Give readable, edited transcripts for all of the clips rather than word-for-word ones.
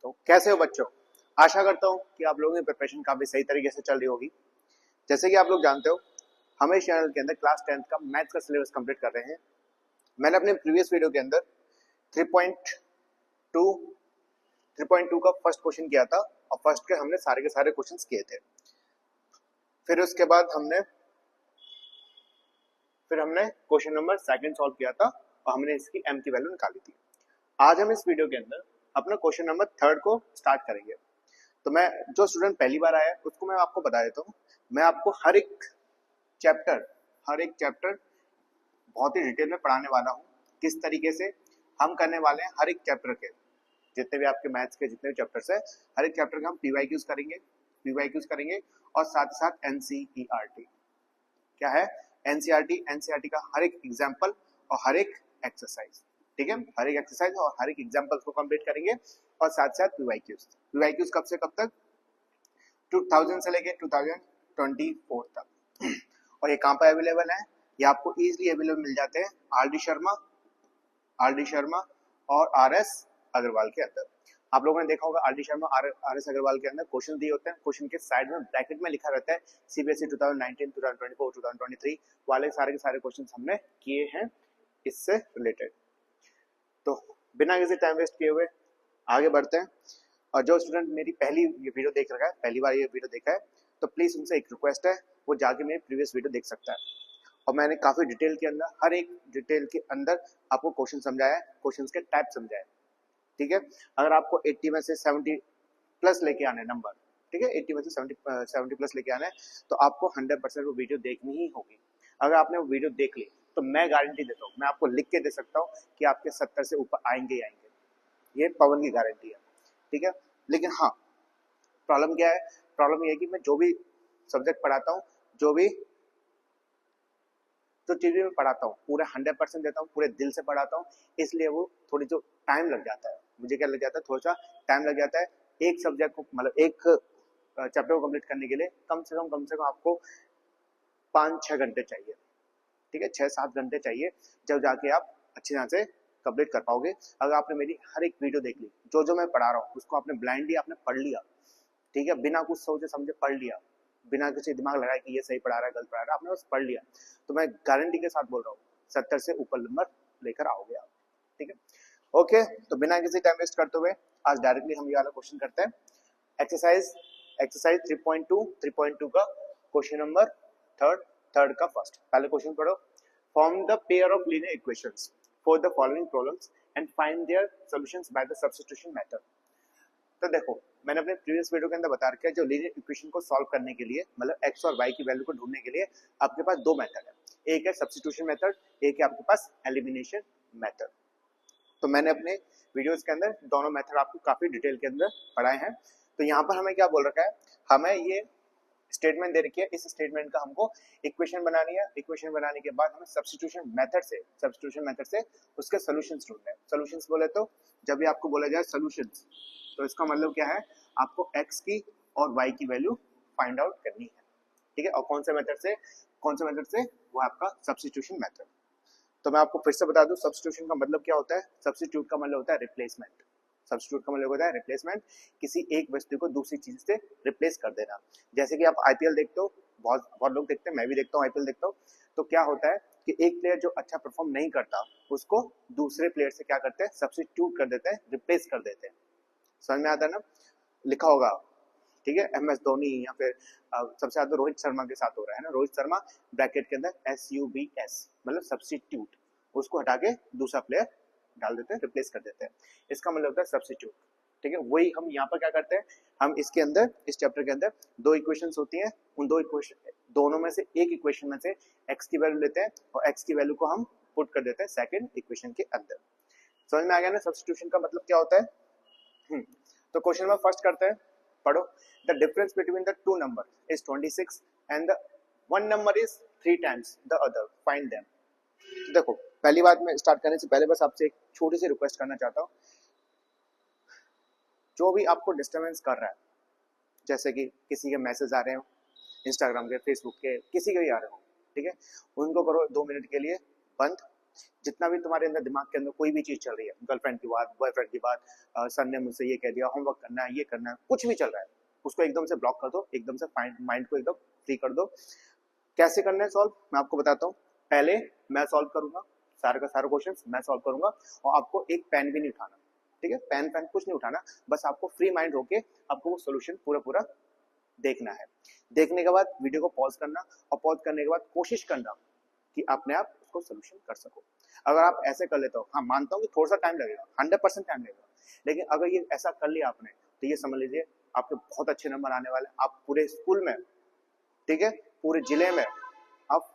तो कैसे हो बच्चों? आशा करता हूँ कि आप लोगों की प्रिपरेशन काफी सही तरीके से चल रही होगी। जैसे कि आप लोग जानते हो, हम इस चैनल के अंदर क्लास 10th का मैथ्स का सिलेबस कंप्लीट कर रहे हैं। मैंने अपने प्रीवियस वीडियो के अंदर 3.2 3.2 का फर्स्ट क्वेश्चन किया था और फर्स्ट के हमने सारे के सारे क्वेश्चंस किए थे। फिर उसके बाद हमने क्वेश्चन नंबर सेकंड सॉल्व किया था और हमने इसकी m की वैल्यू निकाली थी। आज हम इस वीडियो के अंदर अपना क्वेश्चन नंबर थर्ड को स्टार्ट करेंगे। तो मैं जो स्टूडेंट पहली बार आया है उसको मैं आपको बता देता हूँ, मैं आपको हर एक चैप्टर बहुत ही डिटेल में पढ़ाने वाला हूँ। किस तरीके से हम करने वाले हैं, हर एक चैप्टर के जितने भी आपके मैथ्स के जितने भी चैप्टर्स है, हर एक चैप्टर का हम पीवाईक्यूज करेंगे और साथ ही साथ एनसीईआरटी। क्या है एनसीईआरटी का हर एक एग्जाम्पल और हर एक एक्सरसाइज, ठीक है, हर एक एक्सरसाइज और हर एक एग्जाम्पल को कंप्लीट करेंगे और साथ साथ पीवाईक्यूज कब से कब तक, 2000 से लेके 2024 तक। और ये कहाँ पर अवेलेबल है? ये आपको इजीली अवेलेबल मिल जाते हैं आर डी शर्मा और आर एस अग्रवाल के अंदर। आप लोगों ने देखा होगा R D Sharma R S Agarwal के अंदर क्वेश्चन दिए होते हैं, क्वेश्चन के साइड में ब्रैकेट में लिखा रहता है सीबीएसई 2019, 2024, 2023 वाले सारे के सारे क्वेश्चन हमने किए हैं इससे रिलेटेड। तो बिना किसी टाइम वेस्ट किए हुए आगे बढ़ते हैं। और जो स्टूडेंट मेरी पहली वीडियो देख रखा है, पहली बार ये वीडियो देखा है, तो प्लीज उनसे एक रिक्वेस्ट है, वो जाके मेरी प्रीवियस वीडियो देख सकता है। और मैंने काफी डिटेल के अंदर, हर एक डिटेल के अंदर आपको क्वेश्चन समझाया है, क्वेश्चन के टाइप समझाया है, ठीक है। अगर आपको 80 में से 70 प्लस लेके आने नंबर, ठीक है, 80 में से 70 प्लस लेके आना है, तो आपको 100% वो वीडियो देखनी ही होगी। अगर आपने वो वीडियो देख ली तो मैं गारंटी देता हूँ, मैं आपको लिख के दे सकता हूँ कि आपके 70 से ऊपर आएंगे ही आएंगे। ये पवन की गारंटी है, ठीक है। लेकिन हाँ, प्रॉब्लम क्या है? प्रॉब्लम ये है कि मैं जो भी सब्जेक्ट पढ़ाता हूँ, जो चीजें मैं पढ़ाता हूँ, पूरे 100% देता हूँ, पूरे दिल से पढ़ाता हूँ, इसलिए वो थोड़ी जो टाइम लग जाता है, मुझे क्या लग जाता है, थोड़ा सा टाइम लग जाता है एक सब्जेक्ट को, मतलब एक चैप्टर को कंप्लीट करने के लिए कम से कम आपको 5-6 घंटे चाहिए, ठीक है, 6-7 घंटे चाहिए, जब जाके आप अच्छी तरह से कंप्लीट कर पाओगे। अगर आपने मेरी हर एक वीडियो देख ली, जो मैं पढ़ा रहा हूँ उसको आपने ब्लाइंडली आपने पढ़ लिया, ठीक है, बिना कुछ सोचे समझे पढ़ लिया, बिना किसी दिमाग लगाए कि ये सही पढ़ा रहा है गलत पढ़ा रहा है, आपने बस पढ़ लिया, तो मैं गारंटी के साथ बोल रहा हूँ 70 से ऊपर नंबर लेकर आओगे आप, ठीक है। ओके, तो बिना किसी टाइम वेस्ट करते हुए आज डायरेक्टली हम ये वाला क्वेश्चन करते हैं। एक्सरसाइज 3.2 का क्वेश्चन नंबर थर्ड का फर्स्ट। पहले क्वेश्चन पढ़ो। Form the pair of linear equations for the following problems and find their solutions by the substitution method. तो देखो, मैंने अपने प्रीवियस वीडियो के अंदर बता रखा है, जो लीनियर इक्वेशन को सॉल्व करने के लिए, मतलब एक्स और वाई की वैल्यू को ढूंढने के लिए आपके पास दो मेथड है, एक है सब्स्टिट्यूशन मेथड, एक है आपके पास एलिमिनेशन मेथड। तो मैंने अपने वीडियोस के अंदर दोनों मेथड आपको काफी डिटेल के अंदर पढ़ाए हैं। तो यहाँ पर हमें क्या बोल रखा है, हमें ये स्टेटमेंट दे रखी है, इस स्टेटमेंट का हमको इक्वेशन बनानी है, इक्वेशन बनाने के बाद हमें सब्स्टिट्यूशन मेथड से उसके सॉल्यूशंस ढूंढने हैं। सॉल्यूशंस बोले तो जब भी आपको बोला जाए सॉल्यूशंस, तो इसका मतलब क्या है, आपको x की और y की वैल्यू फाइंड आउट करनी है, ठीक है। और कौन से मेथड से? वो आपका सब्स्टिट्यूशन मेथड। तो मैं आपको फिर से बता दूं, सब्स्टिट्यूशन का मतलब क्या होता है? सब्स्टिट्यूट का मतलब होता है रिप्लेसमेंट। किसी एक वस्तु को दूसरी चीज से रिप्लेस कर देना। जैसे कि आप आईपीएल देखते हो, बहुत लोग देखते हैं, मैं भी देखता हूँ, आईपीएल देखता हूँ, तो क्या होता है कि एक प्लेयर जो अच्छा परफॉर्म नहीं करता, उसको दूसरे प्लेयर से क्या करते हैं, सब्स्टिट्यूट कर देते हैं, रिप्लेस कर देते हैं। समझ में आता है ना? लिखा होगा, ठीक है, MS धोनी या फिर सबसे ज्यादा रोहित शर्मा के साथ हो रहा है ना, रोहित शर्मा ब्रैकेट के अंदर SUBS मतलब सब्स्टिट्यूट, उसको हटा के दूसरा प्लेयर डाल देते हैं, रिप्लेस कर देते हैं, इसका मतलब होता है सब्स्टिट्यूट, ठीक है। वही हम यहाँ पर क्या करते हैं, हम इसके अंदर, इस चैप्टर के अंदर दो इक्वेशंस होती हैं, उन दोनों में से एक इक्वेशन में से x की वैल्यू लेते हैं और x की वैल्यू को हम पुट कर देते हैं सेकंड इक्वेशन के अंदर। समझ में आ गया ना सब्स्टिट्यूशन का मतलब क्या होता है? तो क्वेश्चन नंबर फर्स्ट करते हैं, पढ़ो। The difference between the two number is 26 and the one number is 3 times the other, find them. देखो, पहली बात मैं स्टार्ट करने से पहले बस आपसे एक छोटी सी रिक्वेस्ट करना चाहता हूँ, जो भी आपको डिस्टर्बेंस कर रहा है, जैसे कि किसी के मैसेज आ रहे हो, इंस्टाग्राम के, फेसबुक के, किसी के भी आ रहे हो, ठीक है, उनको करो 2 मिनट के लिए बंद जितना भी तुम्हारे अंदर दिमाग के अंदर कोई भी चीज चल रही है, गर्लफ्रेंड की बात, बॉयफ्रेंड की बात, सर ने मुझसे ये कह दिया, होमवर्क करना है, ये करना है, कुछ भी चल रहा है, उसको एकदम से ब्लॉक कर दो, एकदम से माइंड को एकदम फ्री कर दो। कैसे करना है सॉल्व, मैं आपको बताता हूँ। पहले मैं सॉल्व करूंगा, सारे का सारा क्वेश्चन मैं सॉल्व करूंगा, और आपको एक पेन भी नहीं उठाना, ठीक है, पेन कुछ नहीं उठाना, बस आपको फ्री माइंड होके आपको वो सोल्यूशन पूरा देखना है। देखने के बाद वीडियो को पॉज करना, और पॉज करने के बाद कोशिश करना कि अपने आप उसको सोल्यूशन कर सको। अगर आप ऐसे कर लेते हो, हाँ मानता हूँ कि थोड़ा सा टाइम लगेगा, 100% टाइम लगेगा, लेकिन अगर ये ऐसा कर लिया आपने, तो ये समझ लीजिए आपके बहुत अच्छे नंबर आने वाले, आप पूरे स्कूल में, ठीक है, पूरे जिले में आप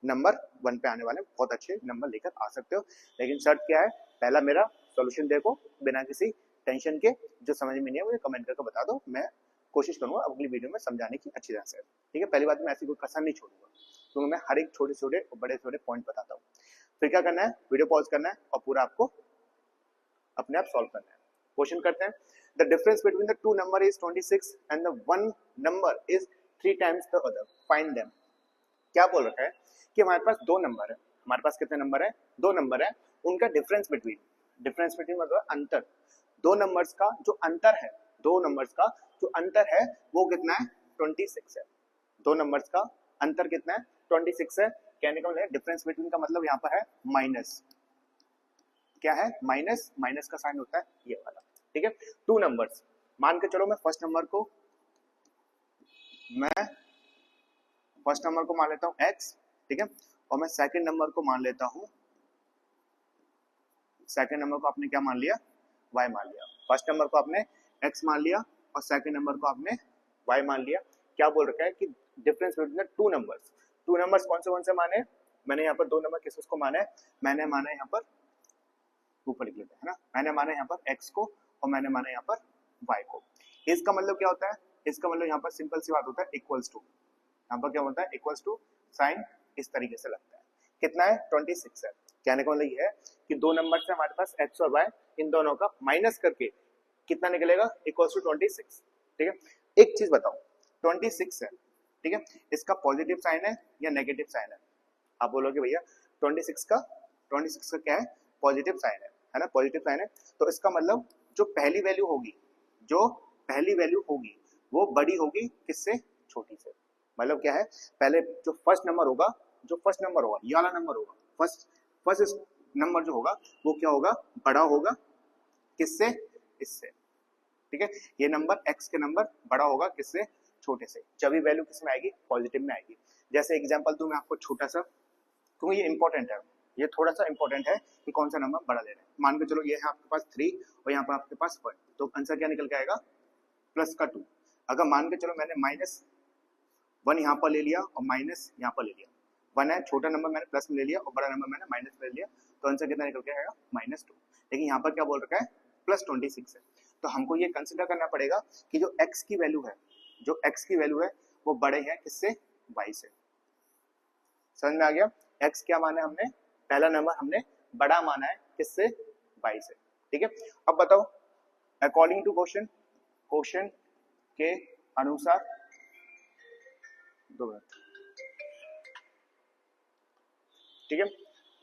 नंबर 1 पे आने वाले, बहुत अच्छे नंबर लेकर आ सकते हो। लेकिन शर्त क्या है, पहला मेरा सॉल्यूशन देखो बिना किसी टेंशन के, जो समझ में नहीं है मुझे कमेंट करके बता दो, मैं कोशिश करूंगा अगली वीडियो में समझाने की अच्छी तरह से, ठीक है। पहली बात, मैं ऐसी कोई कसर नहीं छोड़ूंगा, क्योंकि मैं हर एक छोटे छोटे और बड़े छोटे पॉइंट बताता हूँ। फिर क्या करना है, वीडियो पॉज करना है और पूरा आपको अपने आप सॉल्व करना है। क्वेश्चन करते हैं। The difference between the two number is 26 and the one number is 3 times the other, find them. क्या बोल रखा है कि हमारे पास दो नंबर है, हमारे पास कितने नंबर है, दो नंबर है, उनका डिफरेंस बिटवीन मतलब अंतर, दो नंबर्स का जो अंतर है, दो नंबर्स का जो अंतर है वो कितना है, 26 है। दो नंबर्स का अंतर कितना है, 26 है। कहने का मतलब डिफरेंस बिटवीन का मतलब यहाँ पर है माइनस, क्या है, माइनस, माइनस का साइन होता है ये वाला, ठीक है। टू नंबर्स, मान के चलो मैं फर्स्ट नंबर को मान लेता हूँ x, ठीक है, और मैं सेकंड नंबर को मान लेता हूँ, सेकंड नंबर को आपने क्या मान लिया, y मान लिया। फर्स्ट नंबर को आपने x मान लिया और सेकंड नंबर को आपने y मान लिया। क्या बोल रखा है कि डिफरेंस बिटवीन टू नंबर्स कौन से माने, मैंने यहाँ पर दो नंबर किसको माना है, मैंने माना यहाँ पर, ऊपर लिख लेते हैं ना, मैंने माना यहाँ पर x को और मैंने माना यहाँ पर y को। इसका मतलब क्या होता है, इसका मतलब यहाँ पर सिंपल सी बात होता है, इक्वल्स टू, यहाँ पर क्या होता है, इक्वल्स टू, साइन इस तरीके से लगता है। कितना है, 26 है। कहने का मतलब ये है कि दो नंबर से हमारे पास x और y, इन दोनों का माइनस करके कितना निकलेगा, इक्वल्स टू 26, ठीक है। एक चीज बताओ, 26 है, ठीक है, इसका पॉजिटिव साइन है या नेगेटिव साइन है, आप बोलोगे भैया 26 का क्या है, पॉजिटिव साइन है ना, पॉजिटिव साइन है। तो इसका मतलब जो पहली वैल्यू होगी वो बड़ी होगी किससे, छोटी से। मतलब क्या है, पहले जो फर्स्ट नंबर होगा ये वाला नंबर होगा, फर्स्ट नंबर जो होगा वो क्या होगा, बड़ा होगा किससे, इससे, ठीक है। ये नंबर x के नंबर बड़ा होगा किससे, छोटे से। जब भी वैल्यू किस में आएगी, पॉजिटिव में आएगी। जैसे एग्जांपल दूं मैं आपको छोटा सा, क्योंकि ये इंपॉर्टेंट है, ये थोड़ा सा इंपॉर्टेंट है कि कौन सा नंबर बड़ा ले रहे हैं। मान के चलो ये है आपके पास 3 और यहाँ पर आपके पास 1, तो आंसर क्या निकल के आएगा, प्लस का 2। अगर मान के चलो मैंने -1 यहाँ पर ले लिया और माइनस यहाँ पर ले लिया, 1 है छोटा नंबर, मैंने प्लस में ले लिया और बड़ा नंबर मैंने माइनस में ले लिया, तो आंसर कितना निकल के आएगा, -2। लेकिन यहाँ पर क्या बोल रखा है, +26 है। तो हमको ये कंसिडर करना पड़ेगा कि जो x की वैल्यू है वो बड़े हैं किससे, y से। समझ में आ गया, x क्या माना है हमने, पहला नंबर हमने बड़ा माना है किससे, y से, ठीक है। अब बताओ, अकॉर्डिंग टू क्वेश्चन के अनुसार, 2 मिनट, ठीक है,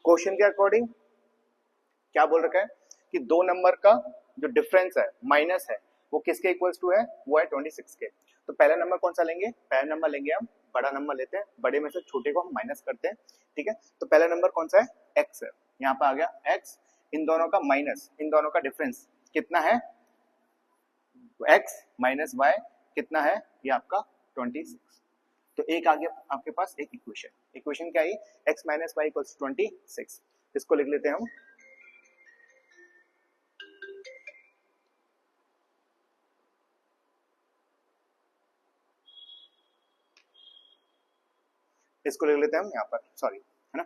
क्वेश्चन के अकॉर्डिंग क्या बोल रखा है कि दो नंबर का जो डिफरेंस है, माइनस है, वो किसके इक्वल्स टू है, वो है 26 के। तो पहला नंबर कौन सा लेंगे, पहला नंबर लेंगे हम, बड़ा नंबर लेते हैं, बड़े में से छोटे को हम माइनस करते हैं, ठीक है। तो पहला नंबर कौन सा है, x है, यहाँ पर आ गया x, इन दोनों का माइनस, इन दोनों का डिफरेंस कितना है, x माइनस y कितना है, ये आपका 26। तो एक आ गया आपके पास एक इक्वेशन क्या है, x माइनस वाई इक्वल्स 26। इसको लिख लेते हैं हम, इसको लिख लेते हैं हम यहाँ पर, सॉरी है ना,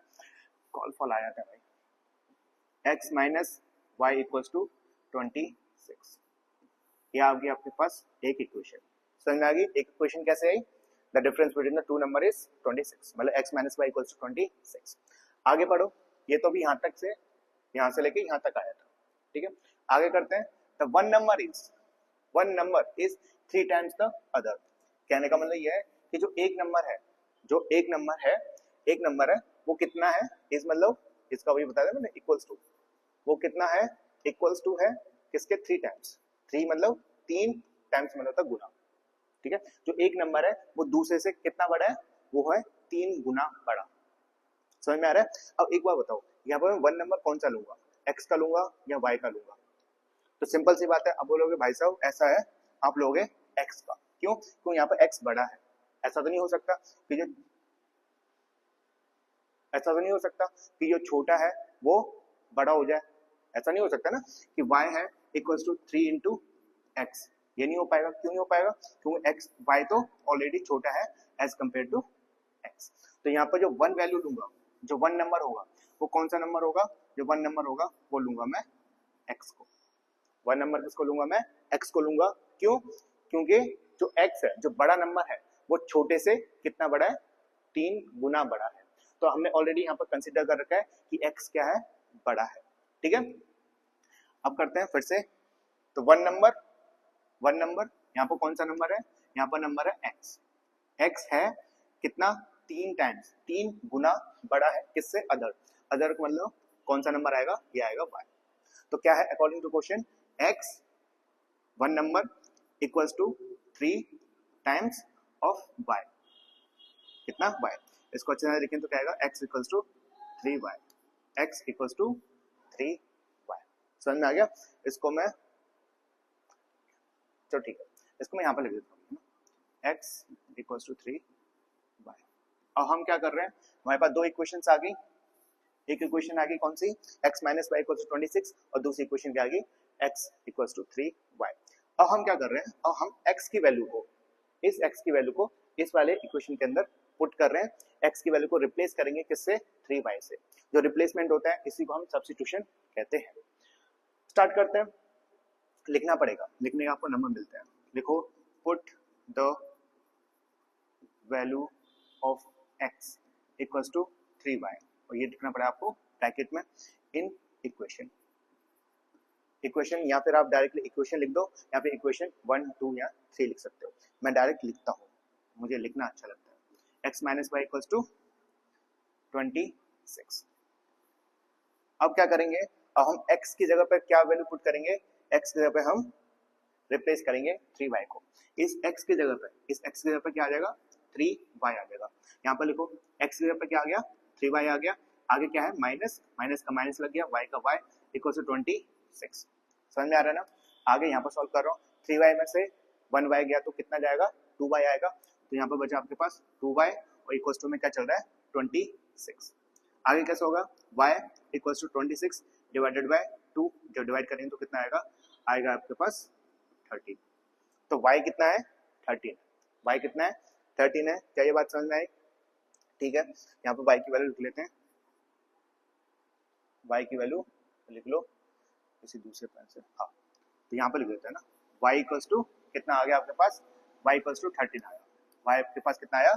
कॉल फॉल आया था भाई। x minus Y equals to 26, ये आ गई आपके पास एक इक्वेशन। समझ में आ गई, एक इक्वेशन कैसे आई, the difference between the two number is 26, मतलब x minus Y equals to 26। आगे बढ़ो, ये तो भी यहाँ से लेके यहाँ तक आया था, ठीक है। आगे करते हैं, the one number is 3 times the other. कहने का मतलब ये है कि जो एक नंबर है वो कितना है, इस मतलब इसका वही बताया था मैंने इक्वल्स टू, वो कितना है, इक्वल्स टू है किसके, 3 टाइम्स, 3 मतलब 3 टाइम्स मतलब होता है गुना, ठीक है। जो एक नंबर है वो दूसरे से कितना बड़ा है, वो है 3 गुना बड़ा। समझ में आ रहा है। अब एक बार बताओ, यहाँ पर मैं वन नंबर कौन सा लूंगा, एक्स का लूंगा या वाई का लूंगा। तो सिंपल सी बात है, अब बोलोगे भाई साहब ऐसा है, आप लोगे एक्स का, क्यों, क्यों यहाँ पर एक्स बड़ा है। ऐसा तो नहीं हो सकता कि जो ऐसा तो नहीं हो सकता कि जो छोटा है वो बड़ा हो जाए, ऐसा नहीं हो सकता ना कि y है इक्वल्स टू 3 इंटू एक्स, ये नहीं हो पाएगा। क्यों नहीं हो पाएगा, क्योंकि एक्स y तो ऑलरेडी छोटा है एज कंपेयर टू एक्स। तो यहाँ पर जो वन वैल्यू लूंगा, जो वन नंबर होगा वो कौन सा नंबर होगा, जो वन नंबर होगा वो लूंगा मैं एक्स को। वन नंबर किसको लूंगा मैं, एक्स को लूंगा। क्यों, क्योंकि जो एक्स है, जो बड़ा नंबर है, वो छोटे से कितना बड़ा है, 3 गुना बड़ा है। तो हमने ऑलरेडी यहाँ पर कंसिडर कर रखा है कि x क्या है, बड़ा है, ठीक है। अब करते हैं फिर से, तो वन नंबर यहाँ पर कौन सा नंबर है, यहाँ पर नंबर है x, x है कितना, 3 टाइम्स, 3 गुना बड़ा है किससे, अदर, अदर का मतलब कौन सा नंबर आएगा, ये आएगा y। तो क्या है according to question, x one number equals to 3 times of y, कितना y। इसको अच्छे से लिखें तो क्या आएगा, x equals to 3y, x equals to 3y। समझ में आ गया। इसको मैं, चलो ठीक है, इसको मैं यहाँ पर लिख देता हूँ, x इक्वल्स टू 3y। अब हम क्या कर रहे हैं, हमारे पास दो इक्वेशंस आ गई, एक इक्वेशन आ गई कौन सी, x minus Y equals to 26, और दूसरी इक्वेशन क्या आ गई, x इक्वल्स टू 3y। अब हम क्या कर रहे हैं, अब हम x की वैल्यू को, इस x की वैल्यू को इस वाले इक्वेशन के अंदर पुट कर रहे हैं, x की वैल्यू को रिप्लेस करेंगे किससे, 3y से। जो रिप्लेसमेंट होता है इसी को हम सब्स्टिट्यूशन कहते हैं। स्टार्ट करते हैं, लिखना पड़ेगा, लिखने का आपको नंबर मिलता है, लिखो put the value of x equals to 3y, और ये लिखना पड़ेगा आपको ब्रैकेट में इन इक्वेशन, इक्वेशन या फिर आप डायरेक्टली इक्वेशन लिख दो, या फिर इक्वेशन 1 2 या 3 लिख सकते हो। मैं डायरेक्ट लिखता हूँ, मुझे लिखना अच्छा लगता है। x minus Y equals to 26। अब क्या करेंगे, अब हम x की जगह पर क्या वैल्यू पुट करेंगे, x की जगह पर हम रिप्लेस करेंगे 3y को। इस x की जगह पर, इस x की जगह पर क्या आ जाएगा, 3y आ जाएगा। यहाँ पर लिखो x की जगह पर क्या आ गया, 3y आ गया, आगे क्या है माइनस, माइनस का माइनस लग गया, y का y इक्वल्स टू 26। समझ में आ रहा है ना। आगे यहाँ पर सॉल्व कर रहा हूँ, 3y में से 1y गया तो कितना जाएगा, 2y आएगा। तो यहाँ पर बचा आपके पास 2y, और इक्वल्स टू में क्या चल रहा है, 26। आगे कैसे होगा, y equals to 26 divided by 2, जब डिवाइड करेंगे तो कितना आएगा, आएगा आपके पास 13। तो y कितना है, 13, y कितना है, 13 है। क्या ये बात समझ में आई, ठीक है। यहाँ पर y की वैल्यू लिख लेते हैं, y की वैल्यू लिख लो किसी दूसरे पेन से, हाँ, तो यहाँ पर लिख देते हैं ना, y इक्वल्स टू कितना आ गया आपके पास, y इक्वल्स टू 13 आया, y आपके पास कितना आया,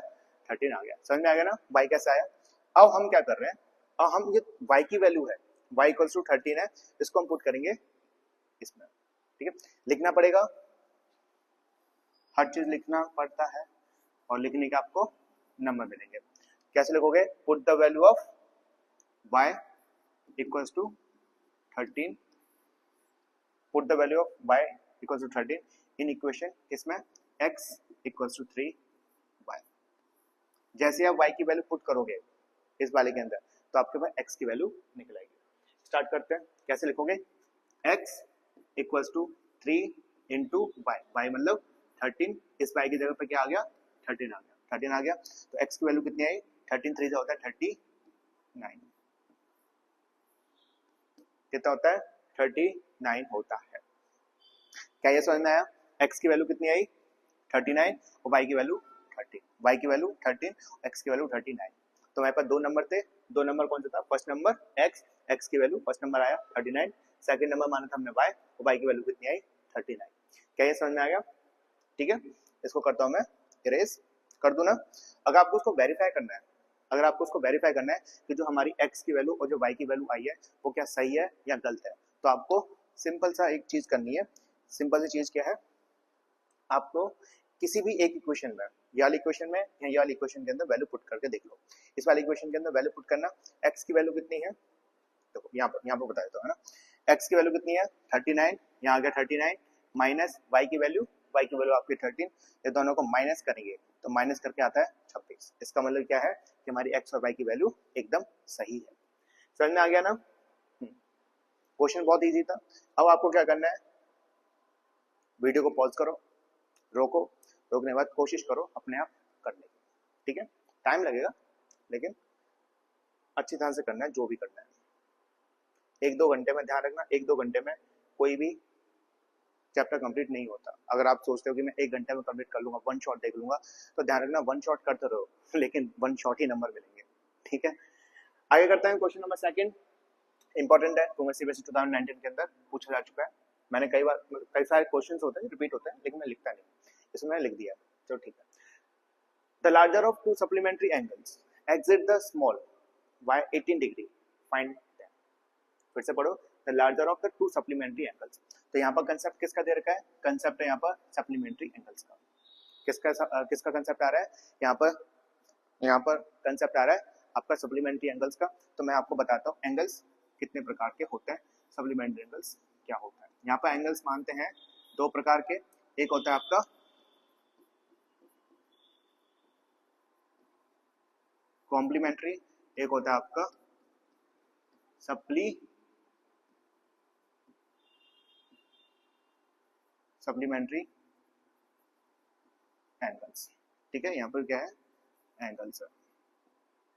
13 आ गया। समझ में आ गया ना, y कैसे आया। अब हम क्या कर रहे हैं, अब हम ये y की वैल्यू है, y इक्वल्स टू 13 है, इसको हम पुट करेंगे इसमें, ठीक है। लिखना पड़ेगा, हर चीज लिखना पड़ता है, और लिखने के आपको नंबर मिलेंगे। कैसे लिखोगे, put the value of y equals to 13, put the value of y equals to 13 in equation, इसमें x इक्वल्स टू 3y। जैसे आप y की वैल्यू पुट करोगे इस वाले के अंदर, तो आपके पास x की वैल्यू निकल आएगी। स्टार्ट करते हैं, कैसे लिखोगे, x equals to 3 into y, y मतलब 13, इस y की जगह पे क्या आ गया, 13 आ गया, 13 आ गया। तो x की वैल्यू कितनी आई, 13 3 से होता है 39, कितना होता है, 39 होता है। क्या ये समझ में आया, x की वैल्यू कितनी आई 39, और y की वैल्यू 13, y की वैल्यू 13, x की वैल्यू 39। तो हमारे पास दो नंबर थे, दो नंबर कौन सा था, फर्स्ट नंबर x, x की वैल्यू फर्स्ट नंबर आया 39, सेकंड नंबर माना था हमने y, और y की वैल्यू कितनी आई 39। क्या ये समझ में आ गया, ठीक है। इसको करता हूं मैं इरेज कर दूं ना। अगर आपको उसको वेरीफाई करना है, अगर आपको उसको वेरीफाई करना है कि जो हमारी x की वैल्यू और जो y की वैल्यू आई है वो क्या सही है या गलत है, तो आपको सिंपल सा एक चीज करनी है। सिंपल सी चीज क्या है, आपको किसी भी एक इक्वेशन में, ये वाली इक्वेशन में या ये वाली इक्वेशन के अंदर वैल्यू पुट करके देख लो। इस वाली इक्वेशन के अंदर वैल्यू पुट करना, x की वैल्यू कितनी है देखो यहाँ पर बता देता हूँ, है ना। x की वैल्यू कितनी है 39, यहाँ आ गया 39 माइनस y की वैल्यू आपकी 13, ये दोनों को माइनस करेंगे तो माइनस करके आता है 26। इसका मतलब क्या है कि हमारी x और y की वैल्यू एकदम सही है। समझ में आ गया ना। क्वेश्चन बहुत इजी था। अब आपको क्या करना है, वीडियो को पॉज करो, रोको, रोकने के बाद कोशिश करो अपने आप करने की, ठीक है। टाइम लगेगा लेकिन अच्छी तरह से करना है जो भी करना है। 1-2 घंटे में, ध्यान रखना 1-2 घंटे में कोई भी चैप्टर कंप्लीट नहीं होता। अगर आप सोचते हो कि मैं 1 घंटे में कंप्लीट कर लूंगा, वन शॉट देख लूंगा, तो ध्यान रखना वन शॉट करते रहो लेकिन वन शॉट ही नंबर मिलेंगे, ठीक है। आगे करते हैं क्वेश्चन नंबर सेकंड, इंपॉर्टेंट है, यूपीएससी 2019 के अंदर पूछा जा चुका है। मैंने कई सारे क्वेश्चंस होते हैं रिपीट होते हैं लेकिन मैं लिखता नहीं, इसमें मैंने लिख दिया, चलो ठीक है। The larger of two supplementary angles exceed the small by 18 degree, find them. फिर से पढ़ो, the larger of the two supplementary angles. तो यहाँ पर कंसेप्ट किसका दे रखा है, कंसेप्ट है यहाँ पर सप्लीमेंट्री एंगल्स का। किसका कंसेप्ट आ रहा है यहाँ पर कंसेप्ट आ रहा है आपका सप्लीमेंट्री एंगल्स का। तो मैं आपको बताता हूँ एंगल्स कितने प्रकार के होते हैं, सप्लीमेंट्री एंगल्स क्या होता है। यहाँ पर एंगल्स मानते हैं 2 प्रकार के, एक होता है आपका कॉम्प्लीमेंट्री, एक होता है आपका सप्लीमेंट्री एंगल्स, ठीक है। यहाँ पर क्या है एंगल्स,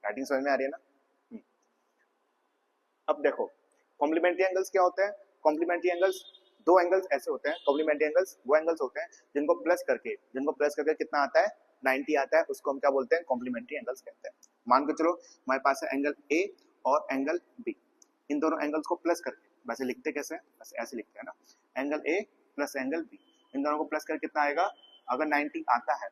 राइटिंग समझ में आ रही है ना। अब देखो कॉम्प्लीमेंट्री एंगल्स क्या होते हैं। कॉम्प्लीमेंट्री एंगल्स, 2 एंगल्स ऐसे होते हैं, कॉम्प्लीमेंट्री एंगल्स वो एंगल्स होते हैं जिनको प्लस करके कितना आता है 90 आता है, उसको हम क्या बोलते हैं कॉम्प्लीमेंट्री एंगल्स कहते हैं। मान के चलो हमारे पास है एंगल ए और एंगल बी, इन दोनों एंगल्स को प्लस करके, वैसे लिखते कैसे, बस ऐसे लिखते हैं ना, angle A plus angle B, इन दोनों को प्लस करके कितना आएगा, अगर 90 आता है,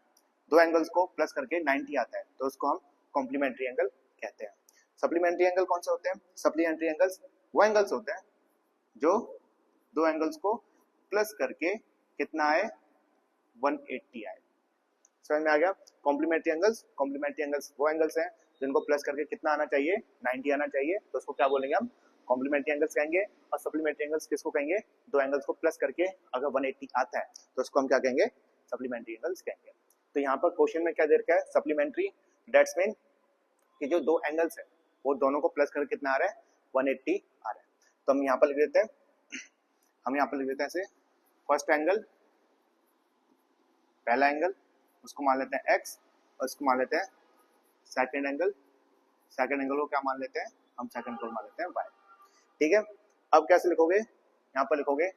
2 एंगल्स को प्लस करके 90 आता है तो उसको हम कॉम्प्लीमेंट्री एंगल कहते हैं। सप्लीमेंट्री एंगल कौन से होते हैं, सप्लीमेंट्री एंगल्स वो एंगल्स होते हैं जो 2 एंगल्स को प्लस करके कितना आए 180 आए। समझ में आ गया। कॉम्प्लीमेंट्री एंगल्स वो एंगल्स हैं जिनको प्लस करके कितना आना चाहिए 90 आना चाहिए, तो उसको क्या बोलेंगे हम कॉम्प्लीमेंट्री एंगल्स कहेंगे। और सप्लीमेंट्री एंगल्स किसको कहेंगे, 2 एंगल्स को प्लस करके अगर 180 आता है तो उसको हम क्या कहेंगे सप्लीमेंट्री एंगल्स कहेंगे। तो यहाँ पर क्वेश्चन में क्या दे रखा है सप्लीमेंट्री, दैट्स मीन कि जो 2 एंगल्स है वो दोनों को प्लस करके कितना आ रहा है 180 आ रहा है। तो हम यहाँ पर लिख देते हैं, ऐसे फर्स्ट एंगल, पहला एंगल उसको मान लेते हैं x और उसको मान लेते हैं सेकंड एंगल को क्या मान लेते हैं हम, सेकंड को मान लेते हैं y, ठीक है। अब कैसे लिखोगे, यहाँ पर लिखोगे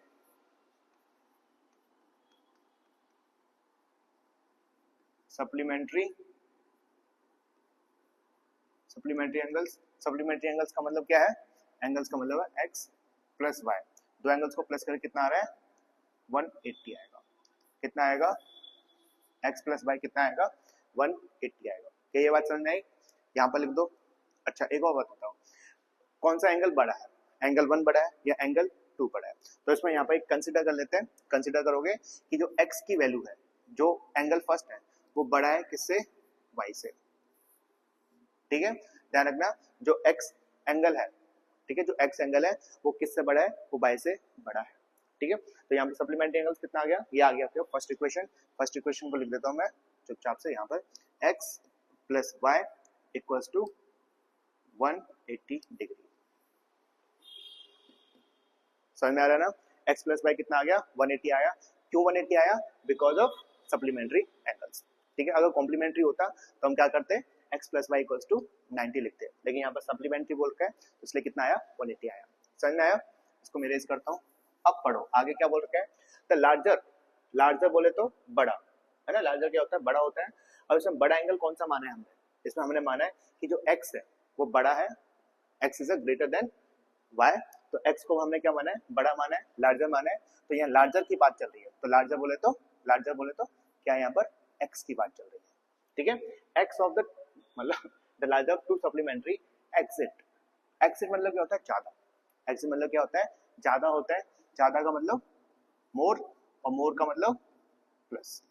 सप्लीमेंट्री एंगल्स का मतलब क्या है, एंगल्स का मतलब है x प्लस y, 2 एंगल्स को प्लस करके कितना आ रहा है 180 आएगा, कितना आएगा x प्लस y कितना आएगा 180 आएगा। क्या ये बात समझ में आई, यहाँ पर लिख दो। अच्छा एक और बात बताओ, कौन सा एंगल बड़ा है, एंगल 1 बड़ा है या एंगल 2 बड़ा है। तो इसमें यहाँ पर एक कंसिडर कर लेते हैं, कंसिडर करोगे कि जो x की वैल्यू है, जो एंगल फर्स्ट है वो बड़ा है किससे y से, ठीक है। ध्यान रखना जो x एंगल है, ठीक है, जो x एंगल है वो किससे बड़ा है, वो y से बड़ा है, ठीक है। तो यहाँ पे सप्लीमेंट्री एंगल्स कितना आ गया, ये आ गया आपके फर्स्ट इक्वेशन को लिख देता हूँ मैं चुपचाप से यहाँ पर, x plus y equals to 180 degree. समझ में आ रहा है ना, x प्लस y कितना आ गया 180 आया। क्यों 180 आया, बिकॉज ऑफ सप्लीमेंट्री एंगल्स, ठीक है। अगर कॉम्प्लीमेंट्री होता तो हम क्या करते हैं x plus y equals to 90 लिखते हैं, लेकिन यहाँ पर सप्लीमेंट्री बोल के इसलिए कितना आया 180 आया। समझ में आया, इसको मैं इरेज करता हूँ। अब पढ़ो आगे क्या बोल रखा है, तो लार्जर बोले तो बड़ा है ना, लार्जर क्या होता है बड़ा होता है। और इसमें बड़ा एंगल कौन सा माना है हमने, इसमें हमने माना है कि जो x है वो बड़ा है, x is greater than y, तो x को हमने क्या माना है बड़ा माना है, लार्जर माना है। तो यहाँ लार्जर की बात चल रही है, तो लार्जर बोले तो क्या यहाँ पर x की बात चल रही है, ठीक है। x ऑफ द मतलब the larger of two supplementary exit मतलब क्या होता है ज्यादा, एग्जिट मतलब क्या होता है ज्यादा होता है, ज्यादा का मतलब मोर और मोर का मतलब प्लस,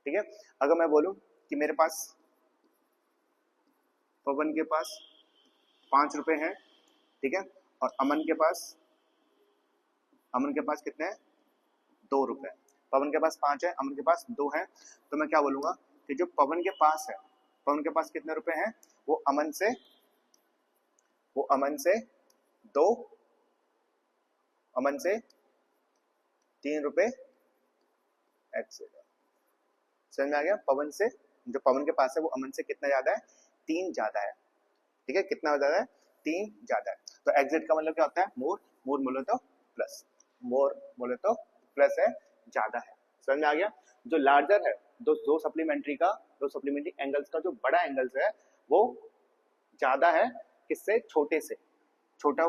ठीक है। अगर मैं बोलूं कि मेरे पास पवन के पास 5 रुपए हैं, ठीक है, और अमन के पास कितने हैं? 2 रुपए। पवन के पास 5 है, अमन के पास 2 है। तो मैं क्या बोलूंगा कि जो पवन के पास है, पवन के पास कितने रुपए हैं? वो अमन से 2, अमन से 3 रुपए एक्स। समझ में आ गया? पवन से, जो पवन के पास है वो अमन से कितना ज्यादा है? 3 ज्यादा है। ठीक है, कितना ज्यादा है? 3 ज्यादा है। तो एग्जिट का मतलब क्या होता है? मोर। मोर बोलो तो प्लस, मोर बोले तो प्लस है, ज्यादा है। समझ में आ गया? जो लार्जर है, दो सप्लीमेंट्री एंगल्स का जो बड़ा एंगल्स है वो ज्यादा है किससे? छोटे से। छोटा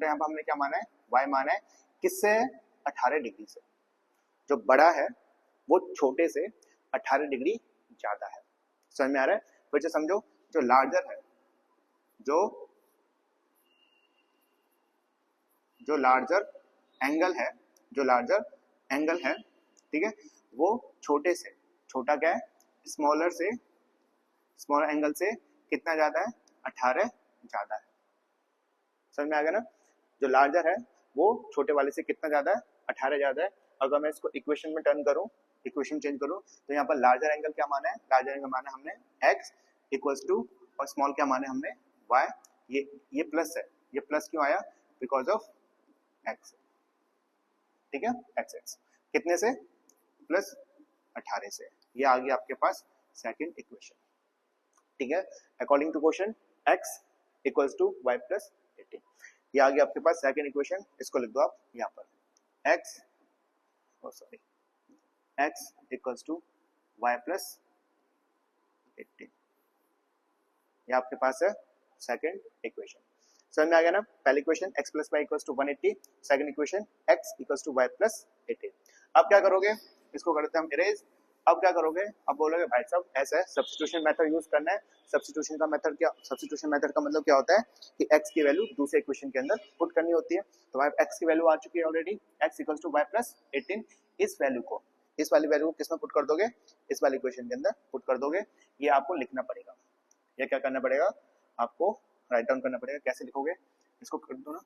यहाँ पर हमने क्या माना है? y माना है। किससे? 18 डिग्री से। जो बड़ा है वो छोटे से 18 डिग्री ज्यादा है। समझ में आ रहा है? फिर से समझो, जो लार्जर है, जो लार्जर एंगल है, ठीक है, वो छोटे से, छोटा क्या है? स्मॉलर एंगल से कितना ज्यादा है? 18 ज्यादा है। समझ में आ गया ना? जो लार्जर है वो छोटे वाले से कितना ज्यादा है? 18 ज्यादा है। अगर मैं इसको इक्वेशन में टर्न करूं, इक्वेशन चेंज करूं, तो यहाँ पर लार्जर एंगल क्या माना है? लार्जर एंगल माना हमने x इक्वल्स टू, और स्मॉल क्या माने हमने? y। ये प्लस है, ये प्लस क्यों आया? Because of x। ठीक है, x कितने से? प्लस 18 से। ये आ गया आपके पास सेकंड इक्वेशन। ठीक है, according to question x equals to y plus 18। ये आ गया आपके पास सेकंड इक्वेशन। इसको लिख दो आप यहाँ पर, x equals to y plus 18। ये आपके पास है सेकंड इक्वेशन। समझ में आ गया ना? पहली equation x plus y equals to 180, second equation x equals to y plus 18। अब क्या करोगे? इसको करते हैं हम इरेज। अब क्या करोगे? अब बोलोगे भाई साहब ऐसा है, सब्स्टिट्यूशन मेथड यूज करना है। सब्स्टिट्यूशन मेथड का मतलब क्या होता है कि x की वैल्यू दूसरे इक्वेशन के अंदर पुट करनी होती है। तो हमारे x की वैल्यू आ चुकी है already, x equals to y plus 18। इस वाली वैल्यू को किसमें पुट कर दोगे? इस वाली इक्वेशन के अंदर पुट कर दोगे। ये आपको लिखना पड़ेगा। ये क्या करना पड़ेगा? आपको राइट डाउन करना पड़ेगा। कैसे लिखोगे? इसको कर दो ना,